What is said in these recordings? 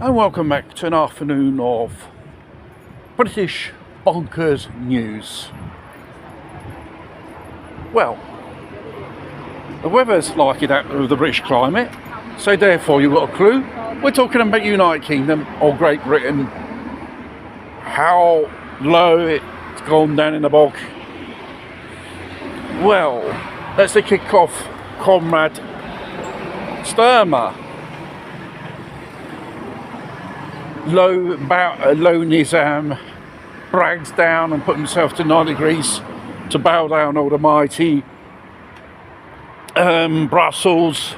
And welcome back to an afternoon of British Bonkers news. Well, the weather's like it out of the British climate, so therefore you've got a clue. We're talking about United Kingdom or Great Britain, how low it's gone down in the bog. Well, let's kick off Comrade Sturmer. Low Nizam brags down and put himself to 9 degrees to bow down all the mighty Brussels,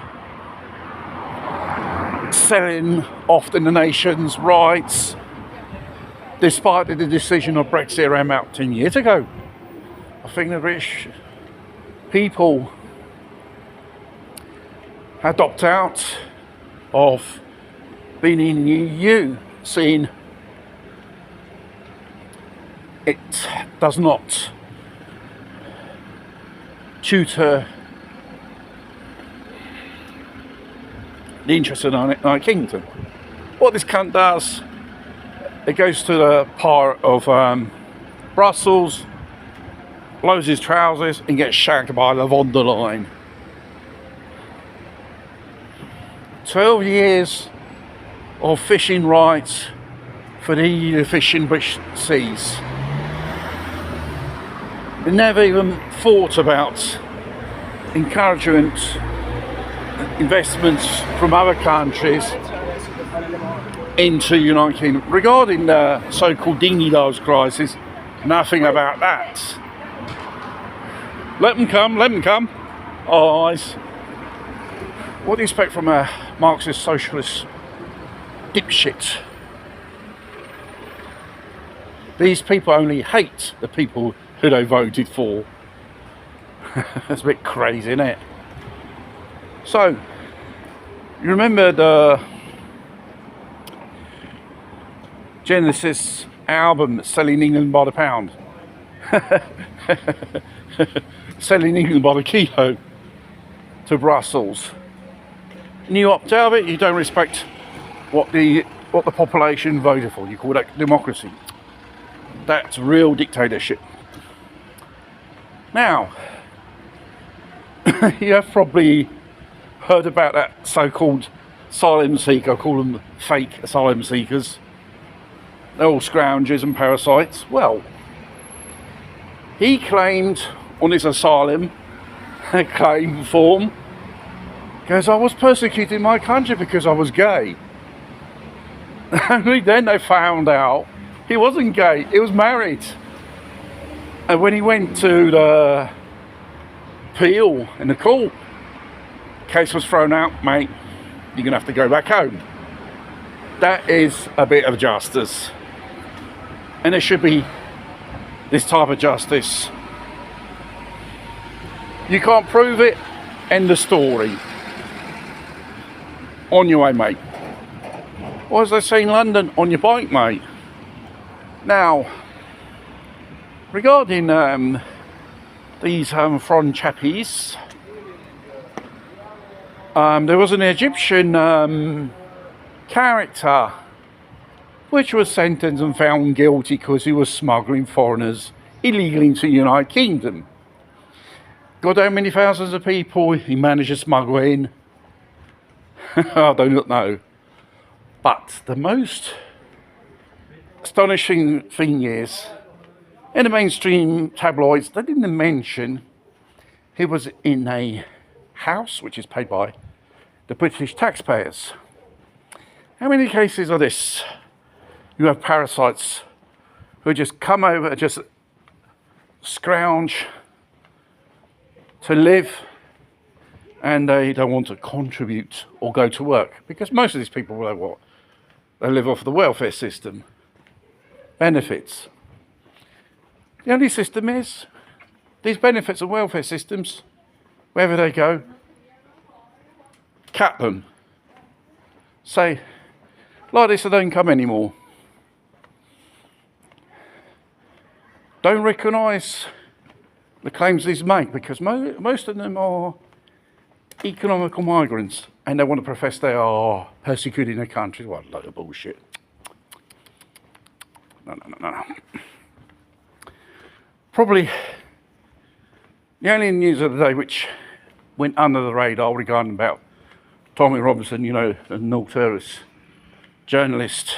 selling off the nation's rights despite the decision of Brexit around about 10 years ago. I think the British people had opted out of being in the EU, seeing it does not tutor the interests of the United Kingdom. What this cunt does, it goes to the part of Brussels, blows his trousers and gets shagged by the von der Leyen. 12 years of fishing rights for the EU to fish in British seas. They never even thought about encouraging investments from other countries into the United Kingdom. Regarding the so-called dinghy nose crisis, nothing about that. Let them come. Eyes. What do you expect from a Marxist socialist dipshit? These people only hate the people who they voted for. That's a bit crazy, isn't it? So, you remember the Genesis album selling England by the pound? Selling England by the kilo to Brussels. And you opt out of it, you don't respect what the population voted for. You call that democracy. That's real dictatorship. Now, you have probably heard about that so-called asylum seeker. I call them fake asylum seekers. They're all scroungers and parasites. Well, he claimed on his asylum claim form, goes, I was persecuted in my country because I was gay. Only then they found out he wasn't gay, he was married. And when he went to the appeal in the court, case was thrown out, mate, you're going to have to go back home. That is a bit of justice. And there should be this type of justice. You can't prove it, end the story. On your way, mate. Or as they say in London, on your bike, mate. Now, regarding these foreign chappies, there was an Egyptian character which was sentenced and found guilty because he was smuggling foreigners illegally into the United Kingdom. God, how many thousands of people he managed to smuggle in? I do not know. But the most astonishing thing is, in the mainstream tabloids, they didn't mention he was in a house which is paid by the British taxpayers. How many cases of this? You have parasites who just come over, just scrounge to live, and they don't want to contribute or go to work, because most of these people, they live off the welfare system, benefits. The only system is these benefits and welfare systems, wherever they go, cap them. Say, like this, they don't come anymore. Don't recognise the claims these make, because most of them are economical migrants. and they want to profess they are persecuting their country. What a load of bullshit. No. Probably the only news of the day which went under the radar regarding about Tommy Robinson, you know, a notorious journalist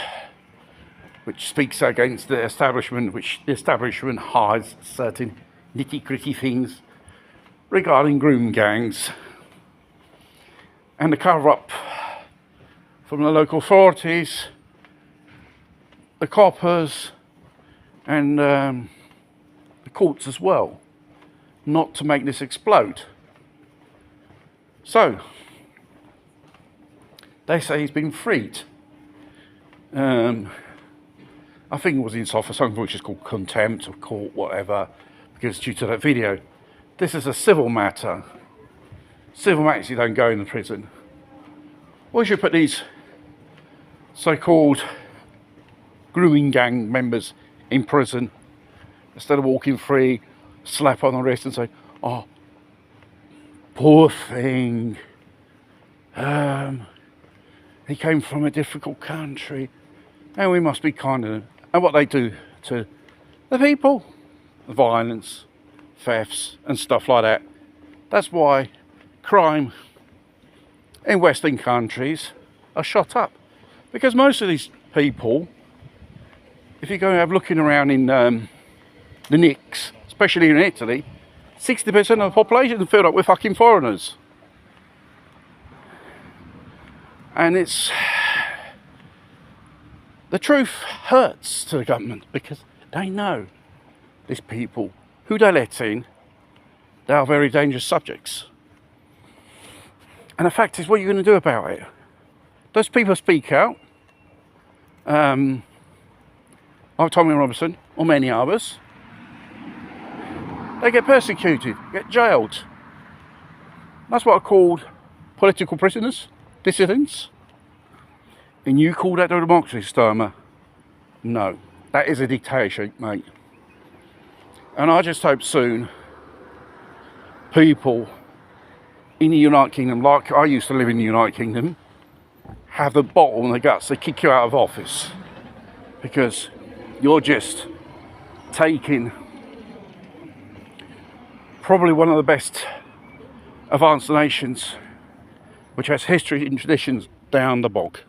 which speaks against the establishment, which the establishment hides certain nitty-gritty things regarding groom gangs, and the cover-up from the local authorities, the coppers, and the courts as well, not to make this explode. So they say he's been freed. I think it was inside for something which is called contempt of court, whatever, because due to that video. This is a civil matter. Civil matters, you don't go in the prison. Why should you put these so-called grooming gang members in prison instead of walking free, slap on the wrist and say, oh, poor thing. He came from a difficult country and we must be kind to him. And what they do to the people, violence, thefts and stuff like that. That's why crime in Western countries are shot up. Because most of these people, if you go and have looking around in the NICs, especially in Italy, 60% of the population is filled up with fucking foreigners. And it's... the truth hurts to the government because they know these people who they let in, they are very dangerous subjects. And the fact is, what are you going to do about it? Those people speak out. Like Tommy Robinson or many others. They get persecuted, get jailed. That's what are called political prisoners, dissidents. And you call that a democracy, Sturmer? No, that is a dictatorship, mate. And I just hope soon people in the United Kingdom, like I used to live in the United Kingdom, have the bottle and the guts to kick you out of office. Because you're just taking probably one of the best advanced nations, which has history and traditions, down the bog.